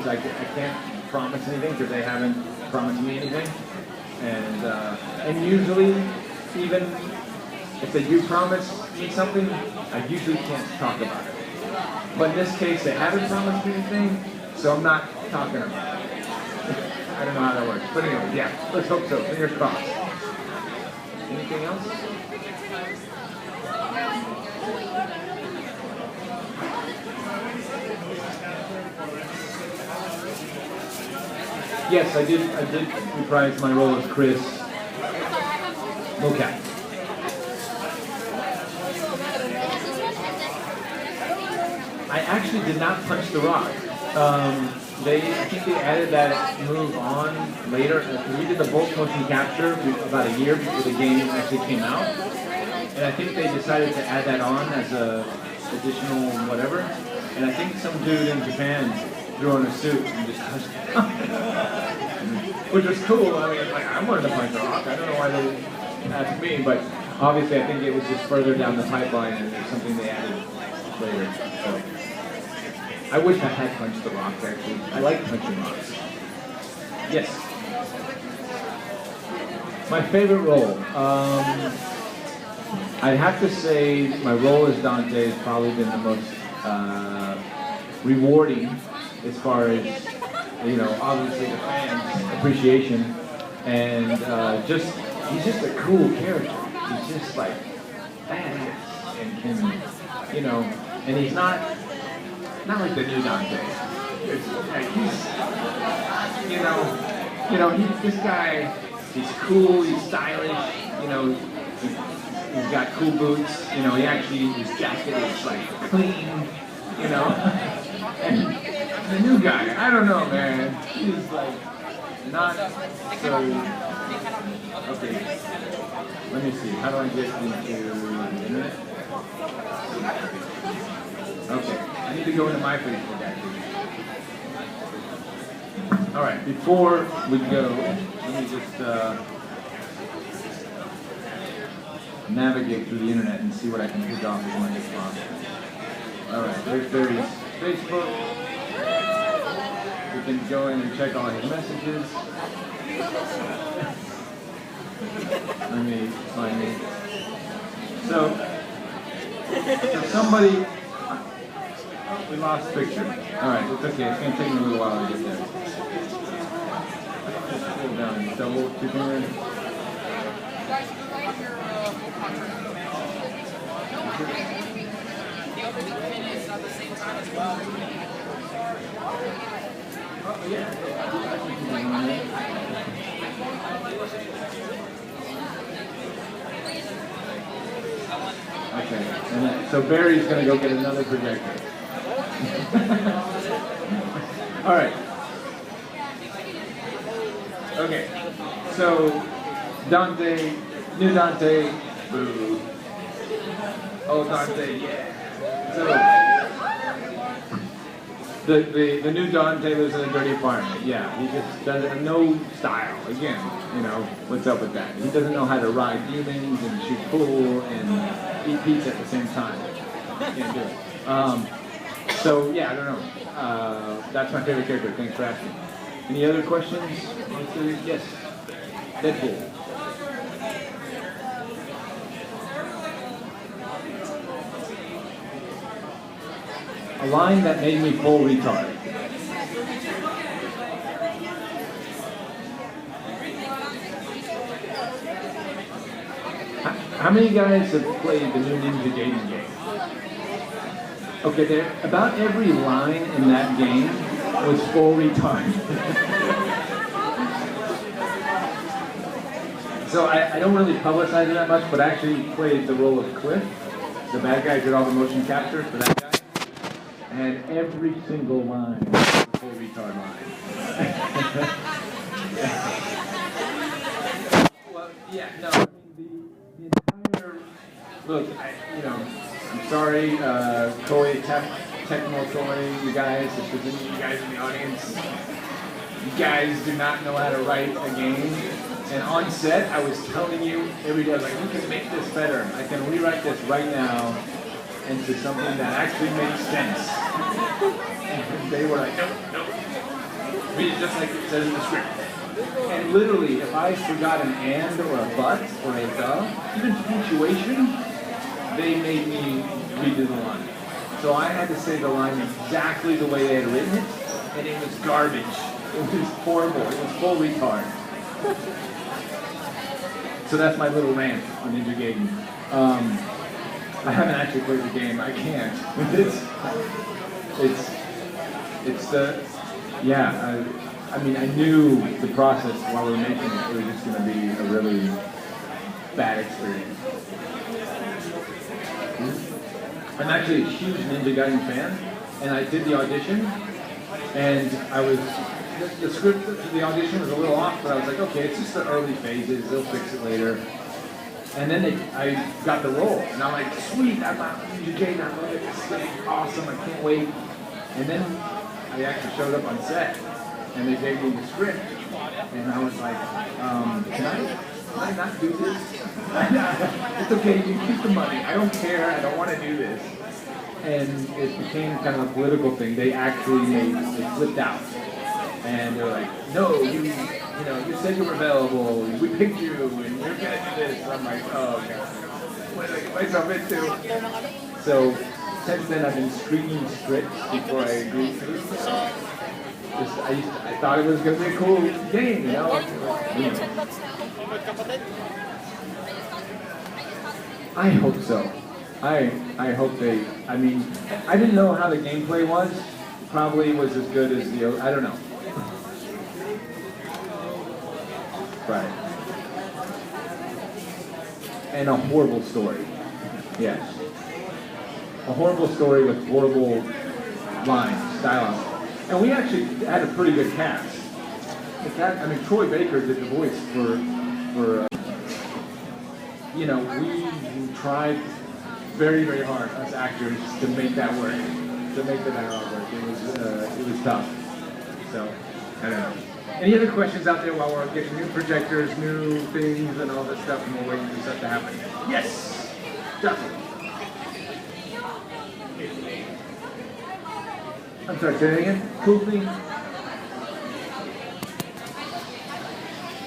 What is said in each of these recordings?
because I can't promise anything because they haven't promised me anything. And usually, even if they do promise me something, I usually can't talk about it. But in this case, they haven't promised me anything, so I'm not talking about it. I don't know how that works. But anyway, yeah, let's hope so. Fingers crossed. Anything else? Yes, I did reprise my role as Chris Mocap. I actually did not punch the rock. I think they added that move on later. We did the bulk motion capture about a year before the game actually came out. And I think they decided to add that on as a additional whatever. And I think some dude in Japan threw on a suit and just touched it. Which was cool. I mean, like, I wanted to punch the rock. I don't know why they asked me, but obviously I think it was just further down the pipeline and it's something they added later. So. I wish I had punched the rock, actually. I like punching rocks. Yes. My favorite role. I'd have to say my role as Dante has probably been the most rewarding as far as, you know, obviously the fans' appreciation. And he's just a cool character. He's just like badass. And you know, and he's not like the new Dante. It's like this guy, he's cool, he's stylish, you know, he's got cool boots, you know, his jacket is like clean, you know. And the new guy, I don't know, man, he's like not so, okay, let me see, how do I get into the internet? Okay. I need to go into my Facebook actually. All right, before we go, let me just navigate through the internet and see what I can pick off as much as possible. All right, there's Barry's Facebook. We can go in and check all his messages. Let me find it. So somebody. We lost the picture. Alright, it's okay. It's going to take me a little while to get there. Just pull down. Double, two fingers. Oh, yeah. Okay. And then, so Barry's going to go get another projector. All right. Okay. So Dante, new Dante, boo. Oh, Dante, yeah. So the new Dante lives in a dirty apartment. Yeah, he just doesn't no style. Again, you know what's up with that? He doesn't know how to ride demons and shoot pool and eat pizza at the same time. Can't do it. So yeah, I don't know. That's my favorite character. Thanks for asking. Any other questions? Yes. Deadpool. A line that made me full retard. How many guys have played the new Ninja Gaiden game? Okay, about every line in that game was full retard. So I don't really publicize it that much, but I actually played the role of Cliff, the bad guy, did all the motion capture for that guy. And every single line was a full retard line. Well, yeah, no, I mean, the entire, look, I'm sorry, Koei, Tecmo Koei, you guys, if there's any of you guys in the audience, you guys do not know how to write a game. And on set, I was telling you every day, I was like, we can make this better. I can rewrite this right now into something that actually makes sense. And they were like, nope, nope. Read it just like it says in the script. And literally, if I forgot an and or a but or a the, even punctuation, they made me redo the line. So I had to say the line exactly the way they had written it, and it was garbage. It was horrible. It was full retard. So that's my little rant on Ninja Gaiden. I haven't actually played the game. I can't. It's the, yeah. I mean, I knew the process while we were making it. It was just going to be a really bad experience. I'm actually a huge Ninja Gaiden fan, and I did the audition, and I was, the script for the audition was a little off, but I was like, okay, it's just the early phases, they'll fix it later. And then I got the role, and I'm like, sweet, I'm not Ninja Gaiden, I love it, it's gonna be awesome, I can't wait. And then I actually showed up on set, and they gave me the script, and I was like, can I not do this? It's okay, you can keep the money. I don't care, I don't want to do this. And it became kind of a political thing. They actually they flipped out. And they're like, no, you said you were available, we picked you, and you're going to do this. And I'm like, oh, God, what did I get myself into? So, since then I've been screening scripts before I agreed to it. I thought it was going to be a cool game, you know? I hope so. I hope they, I mean, I didn't know how the gameplay was. Probably was as good as the, I don't know. Right. And a horrible story. Yes. A horrible story with horrible lines, dialogue. And we actually had a pretty good cast. I mean, Troy Baker did the voice for you know, we tried very, very hard, us actors, to make that work, to make the dialogue work. It was tough. So, I don't know. Any other questions out there while we're getting new projectors, new things, and all this stuff, and we're waiting for stuff to happen? Yes! Definitely. I'm sorry, say that again? Cool thing?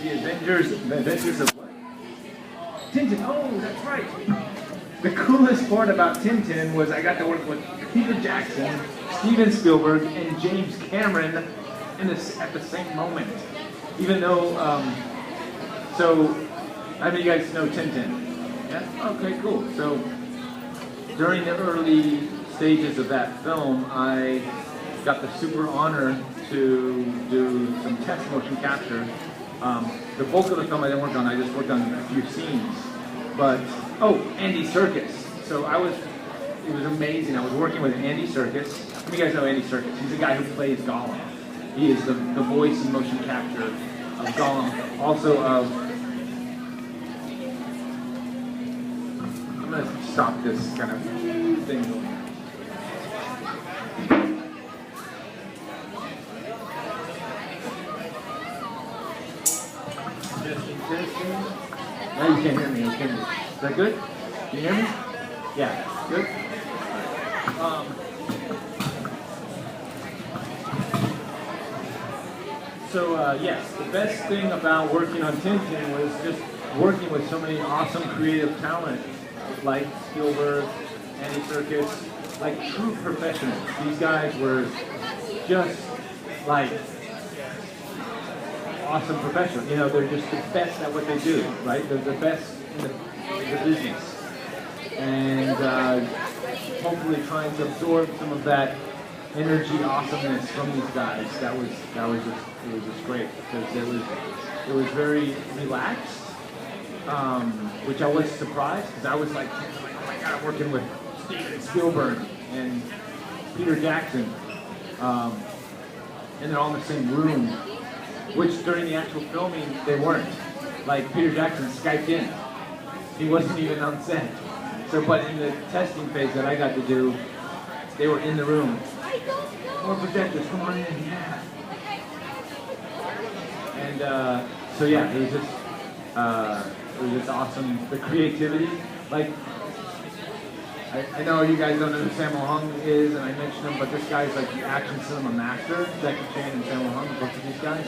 The Avengers of what? Tintin, oh, that's right. The coolest part about Tintin was I got to work with Peter Jackson, Steven Spielberg, and James Cameron at the same moment. Even though, so, how many of you guys know Tintin? Yeah? Okay, cool. So, during the early stages of that film, I got the super honor to do some test motion capture. The bulk of the film I didn't work on, I just worked on a few scenes. But, oh, Andy Serkis. So it was amazing. I was working with Andy Serkis. How many of you guys know Andy Serkis? He's the guy who plays Gollum. He is the voice and motion capture of Gollum. Also of, I'm going to stop this kind of thing going on. Now you can't hear me, can you? Is that good? Can you hear me? Yeah, good? Yes, the best thing about working on Tintin was just working with so many awesome creative talent, like Spielberg, Andy Serkis, like true professionals. These guys were just like awesome professionals. You know, they're just the best at what they do, right? They're the best in the business. And hopefully trying to absorb some of that energy, awesomeness from these guys. It was just great because it was very relaxed, which I was surprised because I was like, oh my God, I'm working with Steven Spielberg and Peter Jackson, and they're all in the same room. Which during the actual filming, they weren't. Like Peter Jackson Skyped in. He wasn't even on set. So, but in the testing phase that I got to do, they were in the room. More projectors, come on in, yeah. And so yeah, it was just awesome. The creativity, like I know you guys don't know who Sammo Hung is, and I mentioned him, but this guy's like the action cinema master. Jackie Chan and Sammo Hung, both of these guys.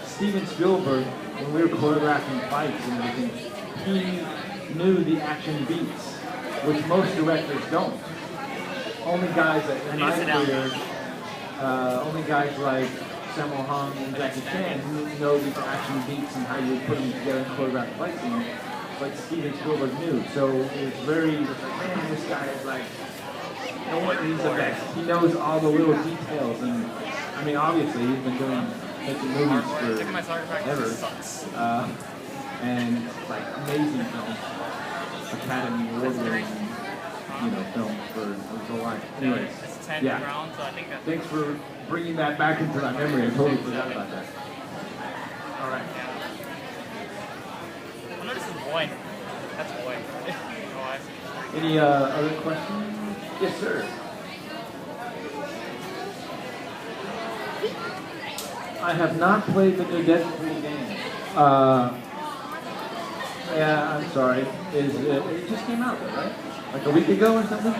Steven Spielberg, when we were choreographing fights and everything, he knew the action beats, which most directors don't. Only guys that in my career, only guys like Sammo Hung and Jackie Chan who know the action beats and how you put them together in choreographed fight scenes. Like Steven Spielberg knew, so it's very, man, this guy is like, you know what, he's the best. He knows all the little details, and I mean, obviously, he's been making movies forever, and like amazing films, Academy Award-winning, films for his whole life. Anyways, yeah. Thanks for bringing that back into my memory. I totally forgot about that. All right. This is boy. That's boy. Oh, I see. Any other questions? Yes, sir. I have not played the new Deadpool game. Yeah, I'm sorry. It just came out, right? Like a week ago or something?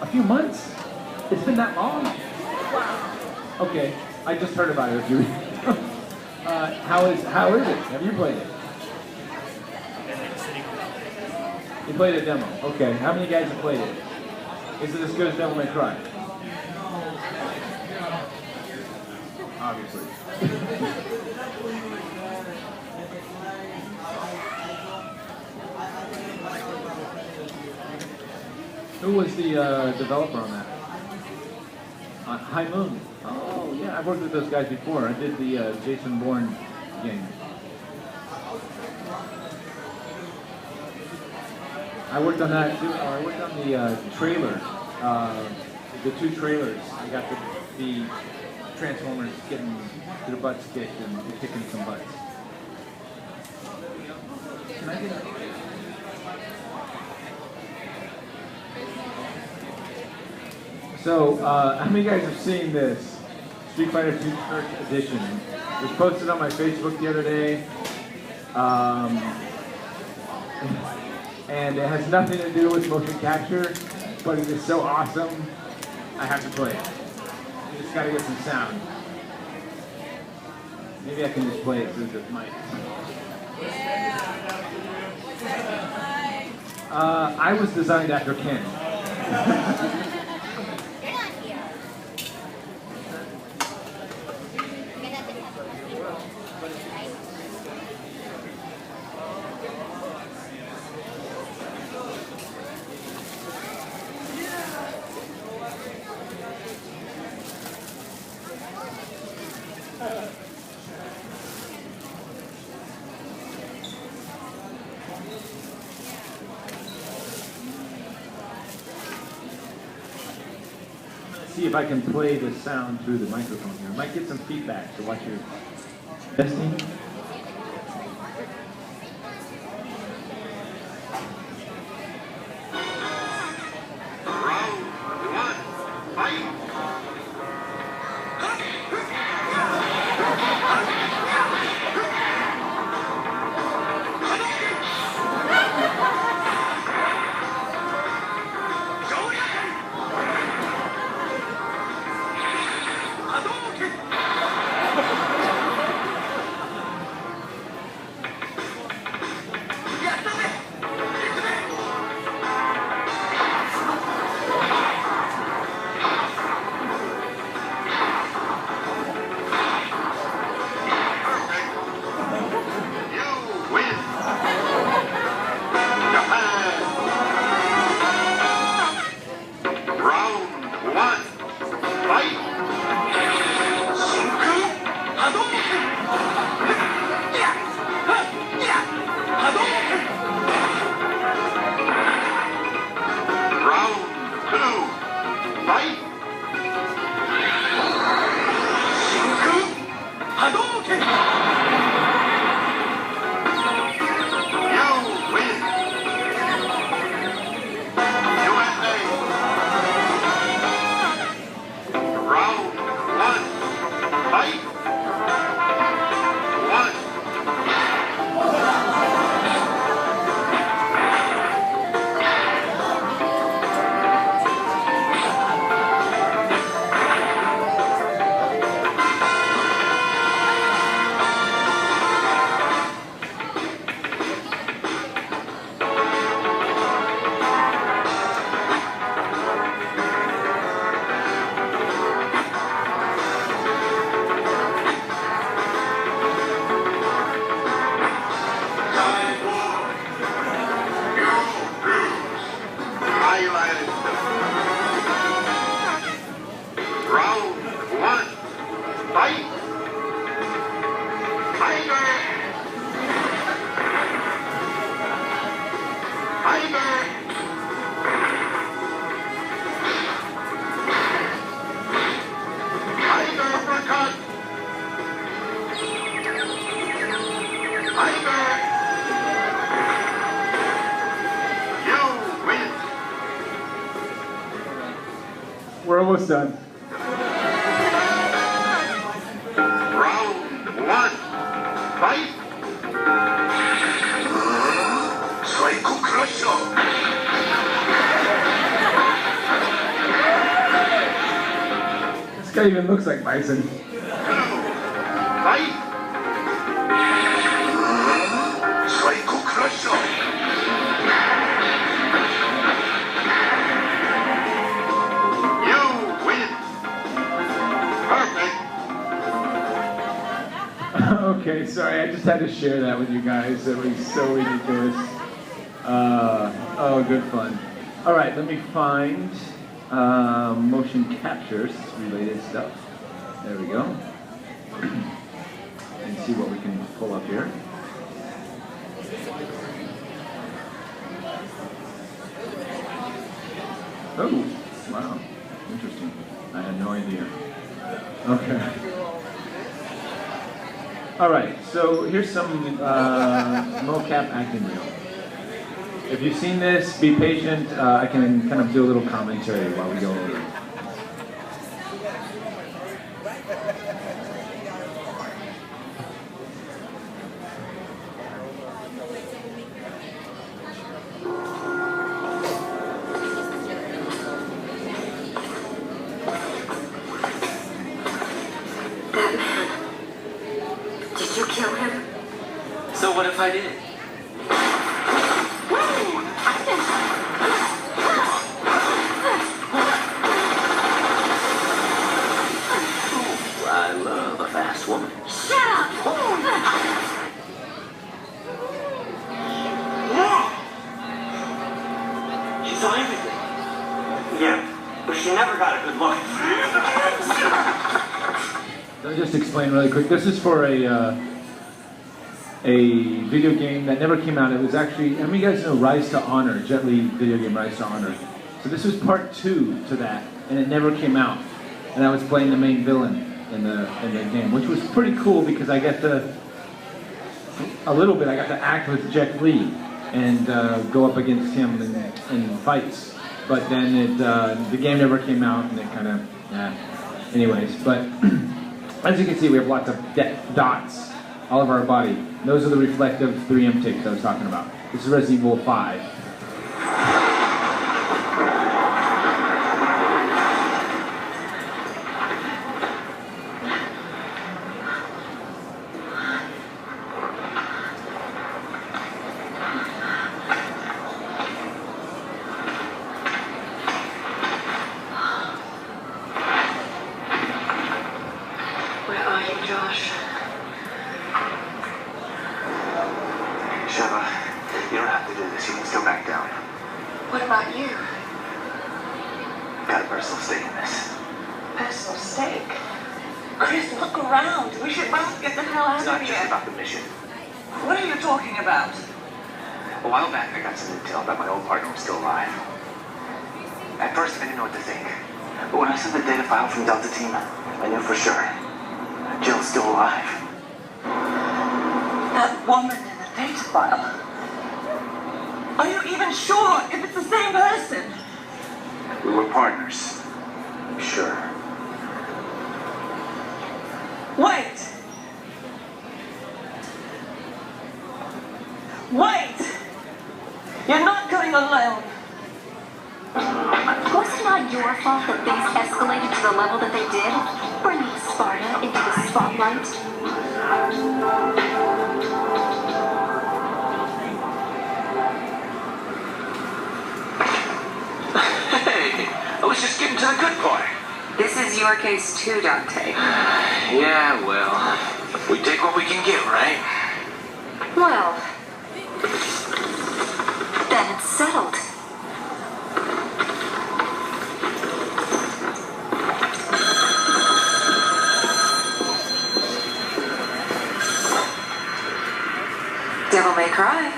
A few months? It's been that long? Wow. Okay, I just heard about it a few weeks ago. How is it? Have you played it? You played a demo. Okay. How many guys have played it? Is it as good as Devil May Cry? Obviously. Who was the developer on that? High Moon. Oh, yeah. I've worked with those guys before. I did the Jason Bourne game. I worked on that too. I worked on the trailer, the two trailers. I got the Transformers getting their butts kicked and kicking some butts. Can I get a... So, how many guys have seen this Street Fighter 2 Church Edition? It was posted on my Facebook the other day. And it has nothing to do with motion capture, but it is so awesome, I have to play it. You just gotta get some sound. Maybe I can just play it through the mic. I was designed after Ken. See if I can play the sound through the microphone here. I might get some feedback, so watch your testing. guy even looks like Bison. Right? Psycho Crusher. You win. Perfect. Okay, sorry, I just had to share that with you guys. It was so ridiculous. Oh, good fun. All right, let me find motion captures related stuff. There we go. And see what we can pull up here. Oh, wow, interesting. I had no idea. Okay. All right, so here's some mocap acting reel. If you've seen this, be patient. I can kind of do a little commentary while we go over it. Did you kill him? So what if I did? I love a fast woman. Shut up! She saw everything. Yeah, but she never got a good look. Let me just explain really quick. This is for a video game that never came out. It was actually, how many of you guys know Rise to Honor, Jet Li video game Rise to Honor? So this was part 2 to that, and it never came out. And I was playing the main villain in the game, which was pretty cool because I got to, I got to act with Jet Li and go up against him in fights. But then the game never came out, and it kind of, anyways. But as you can see, we have lots of dots all over our body. Those are the reflective 3M ticks I was talking about. This is Resident Evil 5. Where are you, Josh? Sheva, you don't have to do this. You can still back down. What about you? Got a personal stake in this. Personal stake? Chris, look around. We should both get the hell out It's of not just here. about the mission. What are you talking about? A while back, I got some intel that my old partner was still alive. At first, I didn't know what to think. But when I saw the data file from Delta Team, I knew for sure. Jill's still alive. That woman in the data file. Are you even sure if it's the same person? We were partners. Sure. Wait! Wait! You're not going alone. Was it not your fault that things escalated to the level that they did, bringing Sparta into the spotlight? Hey, I was just getting to the good part. This is your case too, Dante. Yeah, well, we take what we can get, right? Well, then it's settled. Devil may cry.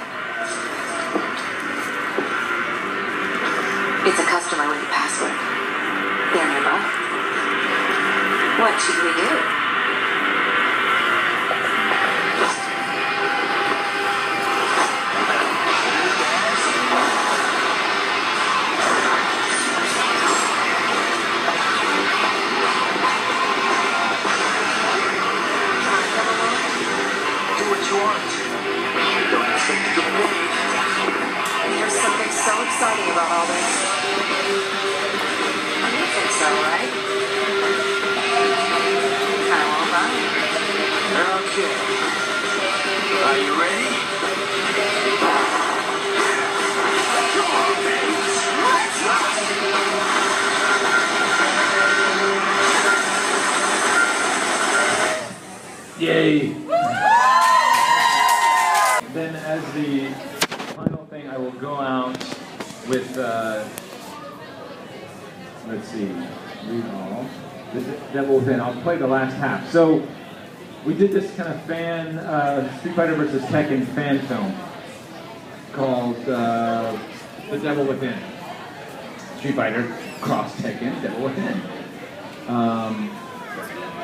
It's a customer with a password. They're nearby. What should we do? Do what you want. Don't expect to get paid. There's something so exciting about all this. You think so, right? Yay! Then as the final thing, I will go out with, let's see, read all. The Devil Within. I'll play the last half. So we did this kind of fan, Street Fighter versus Tekken fan film called The Devil Within. Street Fighter cross Tekken, Devil Within.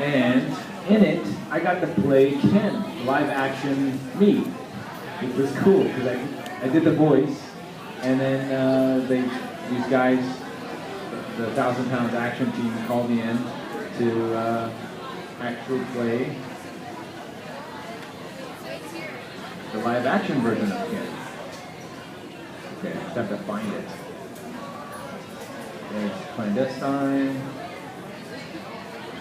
And in it, I got to play Ken, live action me. It was cool because I did the voice, and then these guys, the 1,000 Pounds action team, called me in to actually play the live action version of Ken. Okay, I just have to find it. There's Clandestine.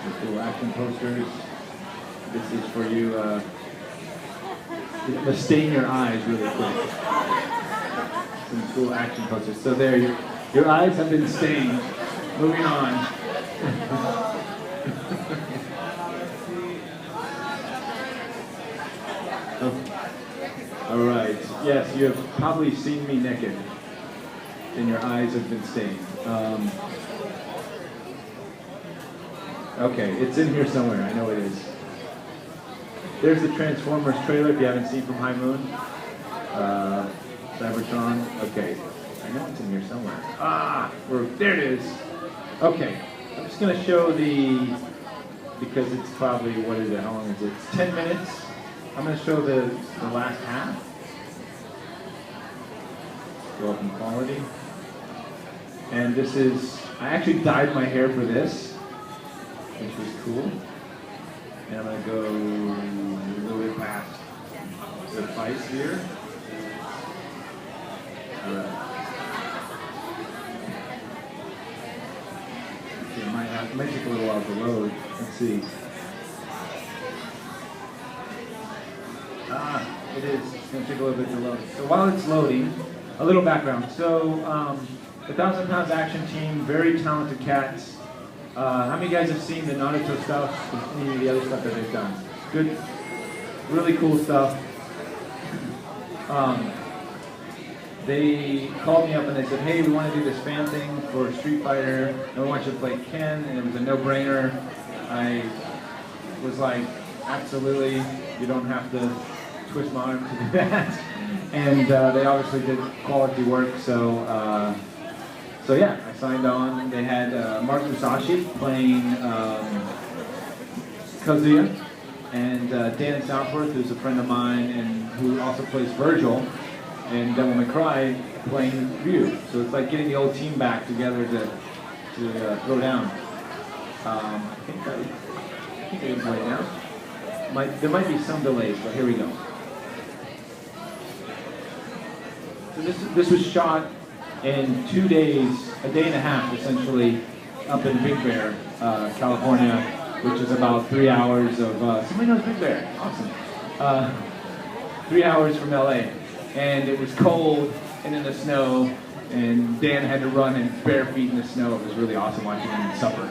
The cool action posters. This is for you. To stain your eyes really quick. Some cool action posters. So there, your eyes have been stained. Moving on. Oh. All right. Yes, you have probably seen me naked, and your eyes have been stained. Okay, it's in here somewhere. I know it is. There's the Transformers trailer if you haven't seen from High Moon. Cybertron. Okay, I know it's in here somewhere. There it is. Okay, I'm just going to show because it's probably, what is it, how long is it? It's 10 minutes. I'm going to show the last half. Go up in quality. And this is, I actually dyed my hair for this, which was cool. And I'm going to go a little bit past the fights here. All right. Okay, it might take a little while to load. Let's see. It is. It's going to take a little bit to load. So while it's loading, a little background. So the 1,000 Pounds action team, very talented cats. How many of you guys have seen the Naruto stuff, any of the other stuff that they've done? Good, really cool stuff. They called me up and they said, hey, we want to do this fan thing for Street Fighter, and we want you to play Ken, and it was a no-brainer. I was like, absolutely, you don't have to twist my arm to do that. And they obviously did quality work, so yeah, I signed on. They had Mark Musashi playing Kazuya, and Dan Southworth, who's a friend of mine and who also plays Virgil, and Devil May Cry playing Ryu. So it's like getting the old team back together to throw down. I think I can play it now. There might be some delays, but here we go. So this was shot in 2 days, a day and a half essentially, up in Big Bear, California, which is about 3 hours of, somebody knows Big Bear, awesome. 3 hours from LA. And it was cold and in the snow, and Dan had to run in bare feet in the snow. It was really awesome watching him suffer.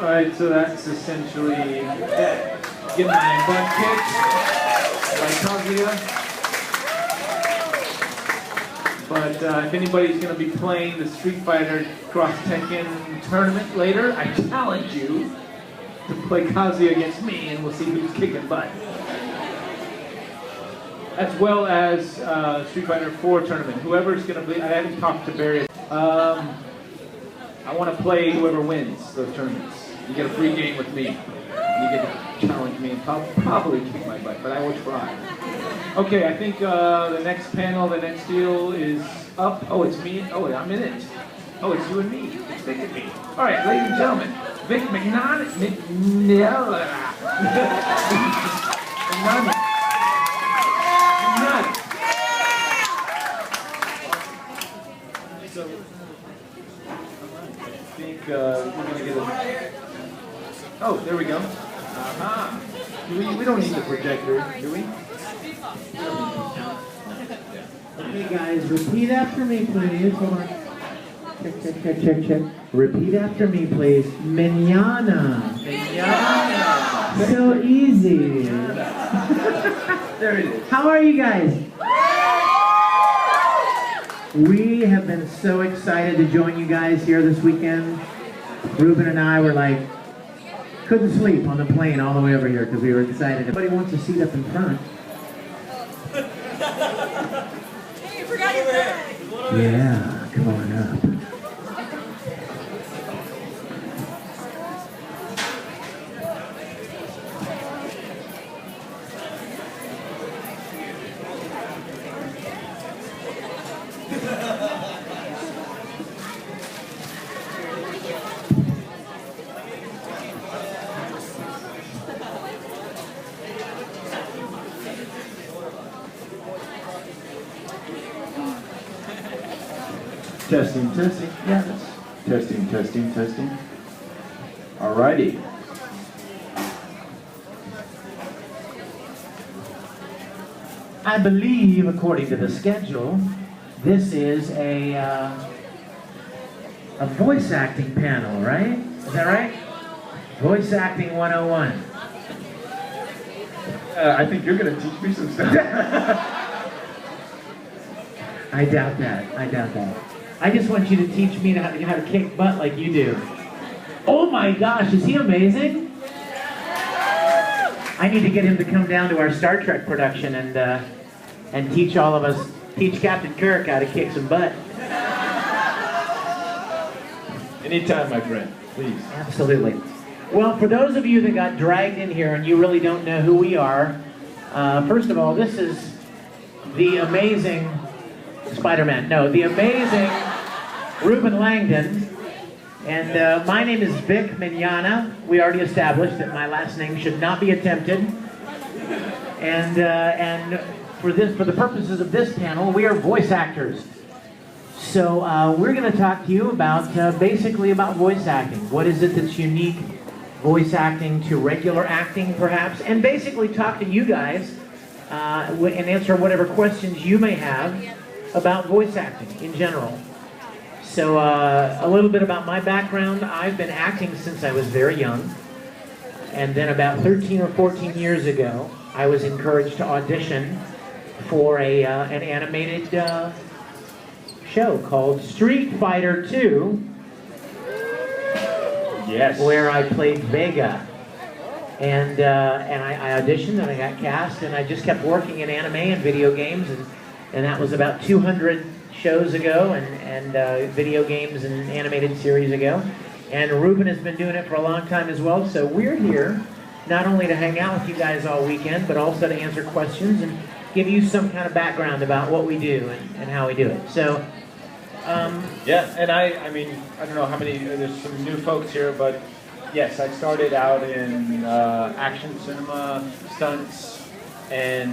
Alright, so that's essentially that. Get my butt kicked by Kazuya. But if anybody's going to be playing the Street Fighter Cross Tekken tournament later, I challenge you to play Kazuya against me and we'll see who's kicking butt. As well as Street Fighter 4 tournament. Whoever's going to be, I haven't talked to various. I want to play whoever wins those tournaments. You get a free game with me. You get to challenge me and probably kick my butt, but I will try. Okay, I think the next panel, the next deal is up. Oh, it's me. Oh, I'm in it. Oh, it's you and me. It's Vic and me. All right, ladies and gentlemen, Vic McNann. So, I think we're going to get a... Oh, there we go. Uh-huh. We don't need the projector, do we? Okay, guys, repeat after me, please. Hold on. Check. Repeat after me, please. Mañana. Mañana. So easy. There it is. How are you guys? We have been so excited to join you guys here this weekend. Ruben and I were like, couldn't sleep on the plane all the way over here because we were excited. Everybody wants a seat up in front. Hey, you forgot your bag. Yeah, come on up. Testing. Yes. Testing. Alrighty. I believe, according to the schedule, this is a voice acting panel, right? Is that right? Voice acting 101. I think you're going to teach me some stuff. I doubt that. I just want you to teach me how to kick butt like you do. Oh my gosh, is he amazing? I need to get him to come down to our Star Trek production and teach all of us, teach Captain Kirk how to kick some butt. Anytime, my friend, please. Absolutely. Well, for those of you that got dragged in here and you really don't know who we are, first of all, this is the amazing Spider-Man. No, the amazing Ruben Langdon. And my name is Vic Mignogna. We already established that my last name should not be attempted. And for the purposes of this panel, we are voice actors. So we're going to talk to you about basically about voice acting. What is it that's unique voice acting to regular acting, perhaps? And basically talk to you guys and answer whatever questions you may have about voice acting in general. So a little bit about my background. I've been acting since I was very young. And then about 13 or 14 years ago, I was encouraged to audition for an animated show called Street Fighter 2. Yes. Where I played Vega. And I auditioned and I got cast, and I just kept working in anime and video games, and that was about 200 shows ago, and video games and animated series ago. And Ruben has been doing it for a long time as well, so we're here not only to hang out with you guys all weekend, but also to answer questions and give you some kind of background about what we do and how we do it. So, yeah, and I mean, I don't know how many, there's some new folks here, but yes, I started out in action cinema, stunts, and,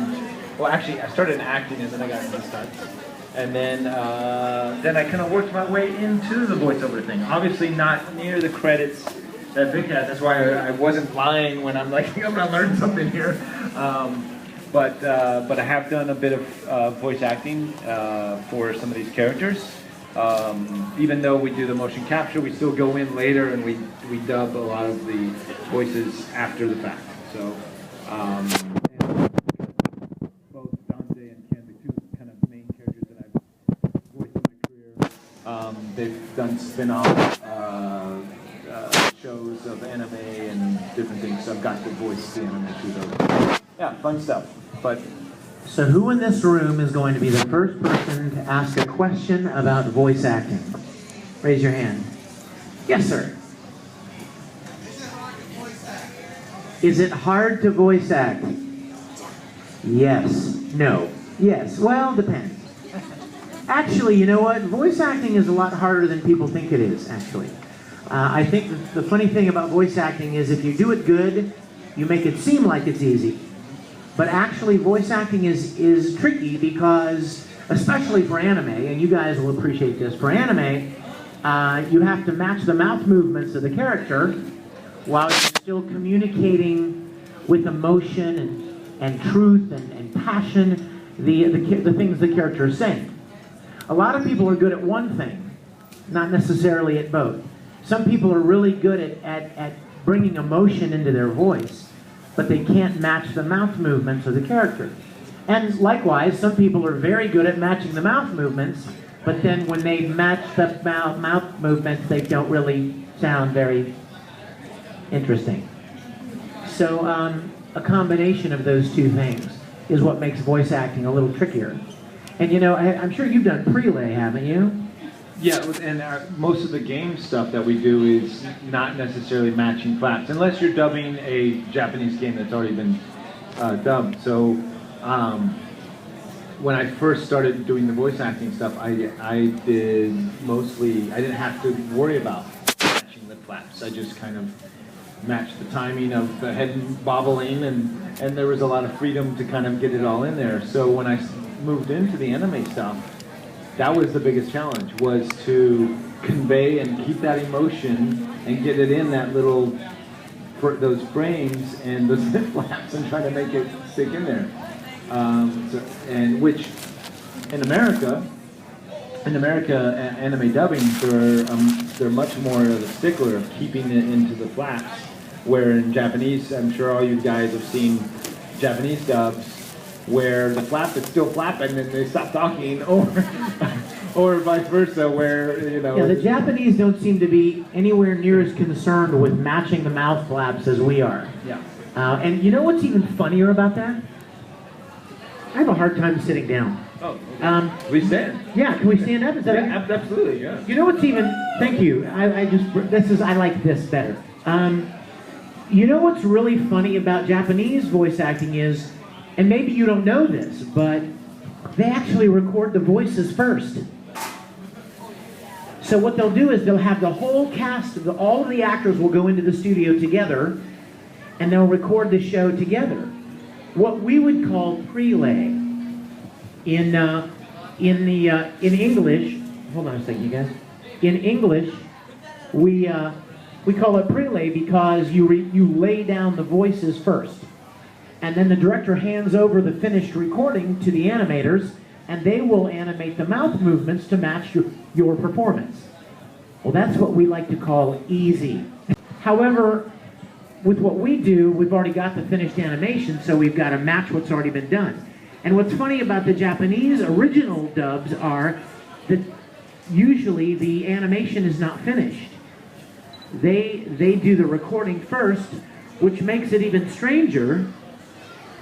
well, actually, I started in acting and then I got into stunts. And then I kind of worked my way into the voiceover thing. Obviously not near the credits that Vic had. That's why I wasn't lying when I'm like, I'm going to learn something here. But I have done a bit of voice acting for some of these characters. Even though we do the motion capture, we still go in later and we dub a lot of the voices after the fact. So both Dante and Ken, the two kind of main characters that I've voiced in my career, they've done spin-off shows of anime and different things. So I've got to voice the anime through those. Yeah, fun stuff. But so who in this room is going to be the first person to ask a question about voice acting? Raise your hand. Yes, sir. Is it hard to voice act? Yes. No. Yes. Well, depends. Actually, you know what? Voice acting is a lot harder than people think it is, actually. I think the funny thing about voice acting is if you do it good, you make it seem like it's easy. But actually, voice acting is tricky because, especially for anime, and you guys will appreciate this, for anime, you have to match the mouth movements of the character while you're still communicating with emotion and truth and passion, the things the character is saying. A lot of people are good at one thing, not necessarily at both. Some people are really good at bringing emotion into their voice, but they can't match the mouth movements of the character. And likewise, some people are very good at matching the mouth movements, but then when they match the mouth movements, they don't really sound very interesting. So a combination of those two things is what makes voice acting a little trickier. And you know, I'm sure you've done prelay, haven't you? yeah, and most of the game stuff that we do is not necessarily matching flaps, unless you're dubbing a Japanese game that's already been dubbed. So when I first started doing the voice acting stuff, I did mostly, I didn't have to worry about matching the flaps. I just kind of matched the timing of the head bobbling, and there was a lot of freedom to kind of get it all in there. So when I moved into the anime stuff, that was the biggest challenge, was to convey and keep that emotion and get it in that little, those frames and those hip flaps and try to make it stick in there. And which, in America, anime dubbing, they're much more of a stickler of keeping it into the flaps, where in Japanese, I'm sure all you guys have seen Japanese dubs, where the flap is still flapping and they stop talking, or vice versa, where, you know. Yeah, the Japanese don't seem to be anywhere near as concerned with matching the mouth flaps as we are. Yeah. And you know what's even funnier about that? I have a hard time sitting down. Oh, okay. We stand. Yeah, can we stand up? Is that Yeah, absolutely, yeah. You know what's even, thank you, I like this better. You know what's really funny about Japanese voice acting is, and maybe you don't know this, but they actually record the voices first. So what they'll do is they'll have the whole cast, all of the actors will go into the studio together, and they'll record the show together. What we would call prelay in English. Hold on a second, you guys. In English, we call it prelay because you lay down the voices first. and then the director hands over the finished recording to the animators, and they will animate the mouth movements to match your performance. Well, that's what we like to call easy. However, with what we do, we've already got the finished animation, so we've got to match what's already been done. And what's funny about the Japanese original dubs are that usually the animation is not finished. They do the recording first, which makes it even stranger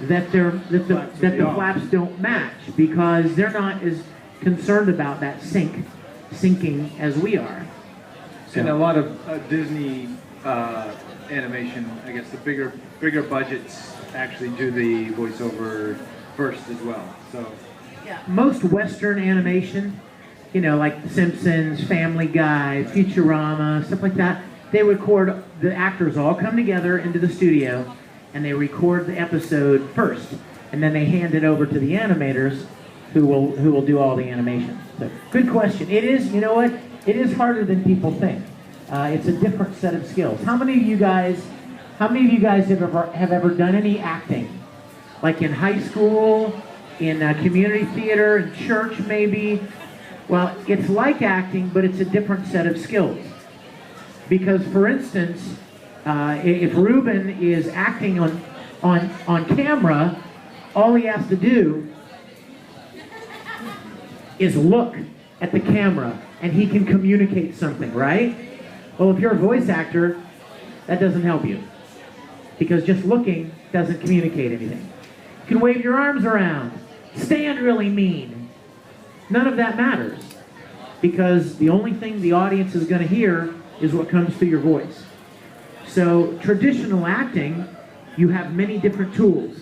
that the flaps don't match, because they're not as concerned about that syncing as we are. So. And a lot of Disney animation, I guess the bigger budgets actually do the voiceover first as well. So yeah, most Western animation, you know, like The Simpsons, Family Guy, Futurama, stuff like that, they record, the actors all come together into the studio and they record the episode first, and then they hand it over to the animators who will do all the animation. So, good question. It is, you know what, it is harder than people think. It's a different set of skills. How many of you guys have ever done any acting? Like in high school, in community theater, in church maybe? Well, it's like acting, but it's a different set of skills. Because, for instance, if Ruben is acting on camera, all he has to do is look at the camera, and he can communicate something, right? Well, if you're a voice actor, that doesn't help you, because just looking doesn't communicate anything. You can wave your arms around, stand really mean. None of that matters, because the only thing the audience is going to hear is what comes through your voice. So traditional acting, you have many different tools.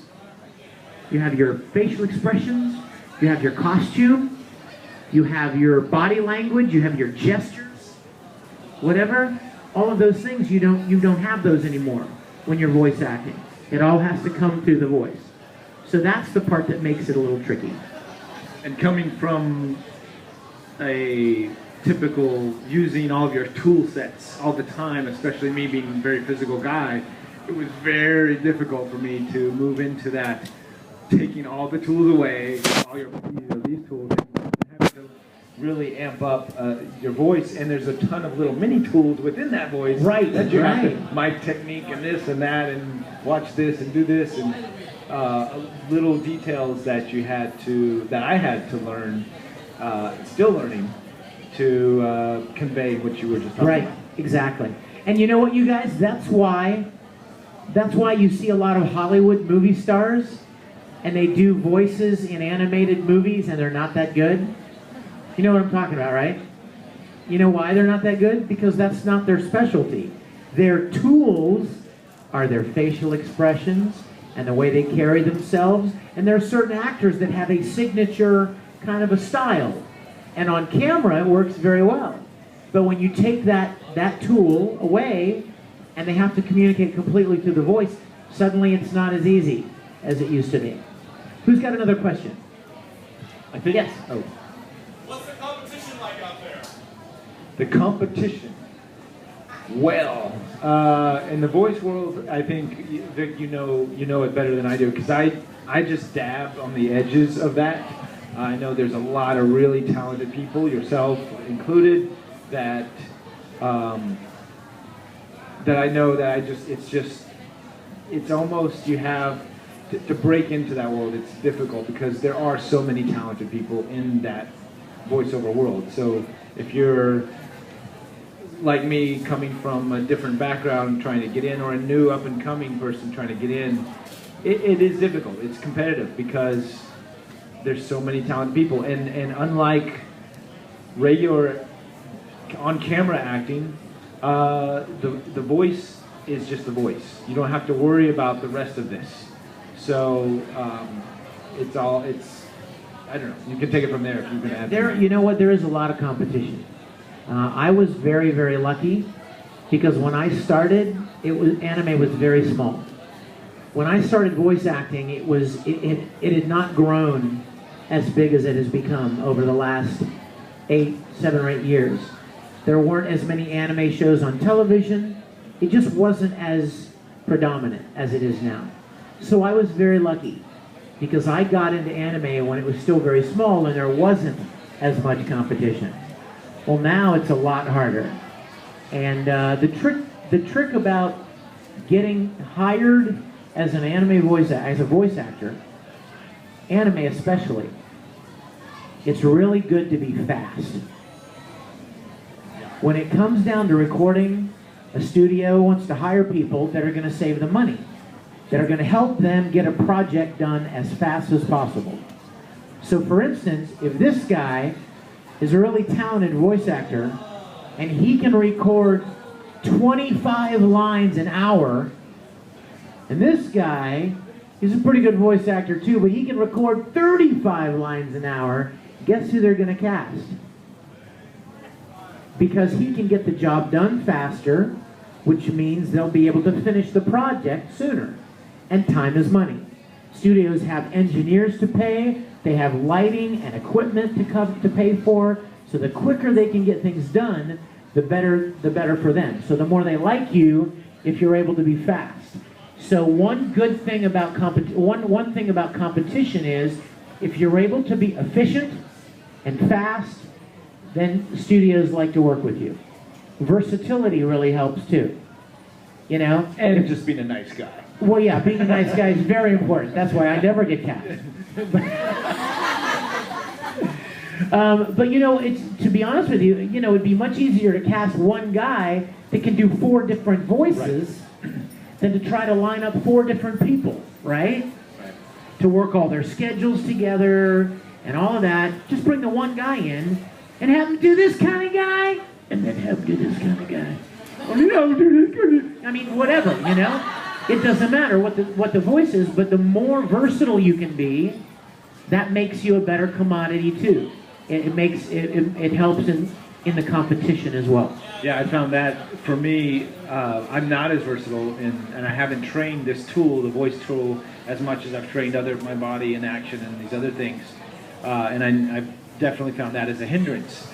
You have your facial expressions, you have your costume, you have your body language, you have your gestures, whatever. All of those things, you don't have those anymore when you're voice acting. It all has to come through the voice. So that's the part that makes it a little tricky. And coming from a typical using all of your tool sets all the time, especially me being a very physical guy, it was very difficult for me to move into that, taking all the tools away, all your, these tools, and having to really amp up your voice. And there's a ton of little mini tools within that voice, right? That you have to, mic technique and this and that, and watch this and do this, and little details that I had to learn, still learning, to convey what you were just talking about. Right, exactly. And you know what, you guys? That's why you see a lot of Hollywood movie stars, and they do voices in animated movies, and they're not that good. You know what I'm talking about, right? You know why they're not that good? Because that's not their specialty. Their tools are their facial expressions and the way they carry themselves. And there are certain actors that have a signature kind of a style. And on camera, it works very well. But when you take that tool away, and they have to communicate completely through the voice, suddenly it's not as easy as it used to be. Who's got another question? I think. Yes. Oh. What's the competition like out there? The competition. Well, in the voice world, I think, Vic, you know it better than I do, because I just dabbed on the edges of that. I know there's a lot of really talented people, yourself included, that I know that it's almost, you have to break into that world. It's difficult because there are so many talented people in that voiceover world. So if you're like me, coming from a different background, trying to get in, or a new up-and-coming person trying to get in, it is difficult. It's competitive because there's so many talented people, and unlike regular on-camera acting, the voice is just the voice. You don't have to worry about the rest of this. So it's I don't know. You can take it from there if you can add. You know what? There is a lot of competition. I was very, very lucky because when I started, anime was very small. When I started voice acting, it had not grown as big as it has become over the last 7 or 8 years. There weren't as many anime shows on television. It just wasn't as predominant as it is now. So I was very lucky because I got into anime when it was still very small and there wasn't as much competition. Well, now it's a lot harder. And the trick about getting hired as an anime voice actor, anime especially, it's really good to be fast. When it comes down to recording, a studio wants to hire people that are going to save them money, that are going to help them get a project done as fast as possible. So for instance, if this guy is a really talented voice actor and he can record 25 lines an hour, and this guy is a pretty good voice actor too, but he can record 35 lines an hour, guess who they're going to cast? Because he can get the job done faster, which means they'll be able to finish the project sooner. And time is money. Studios have engineers to pay, they have lighting and equipment to pay for, so the quicker they can get things done, the better for them. So the more they like you, if you're able to be fast. So one good thing about one thing about competition is if you're able to be efficient and fast, then studios like to work with you. Versatility really helps too. You know? And just being a nice guy. Well, yeah, being a nice guy is very important. That's why I never get cast. But you know, to be honest with you, you know, it'd be much easier to cast one guy that can do 4 different voices than to try to line up 4 different people, right? To work all their schedules together and all of that. Just bring the one guy in and have him do this kind of guy, and then have him do this kind of guy. I mean, whatever, you know? It doesn't matter what the voice is, but the more versatile you can be, that makes you a better commodity too. It helps in the competition as well. Yeah, I found that for me, I'm not as versatile and I haven't trained this tool, the voice tool, as much as I've trained my body in action and these other things. And I've definitely found that as a hindrance.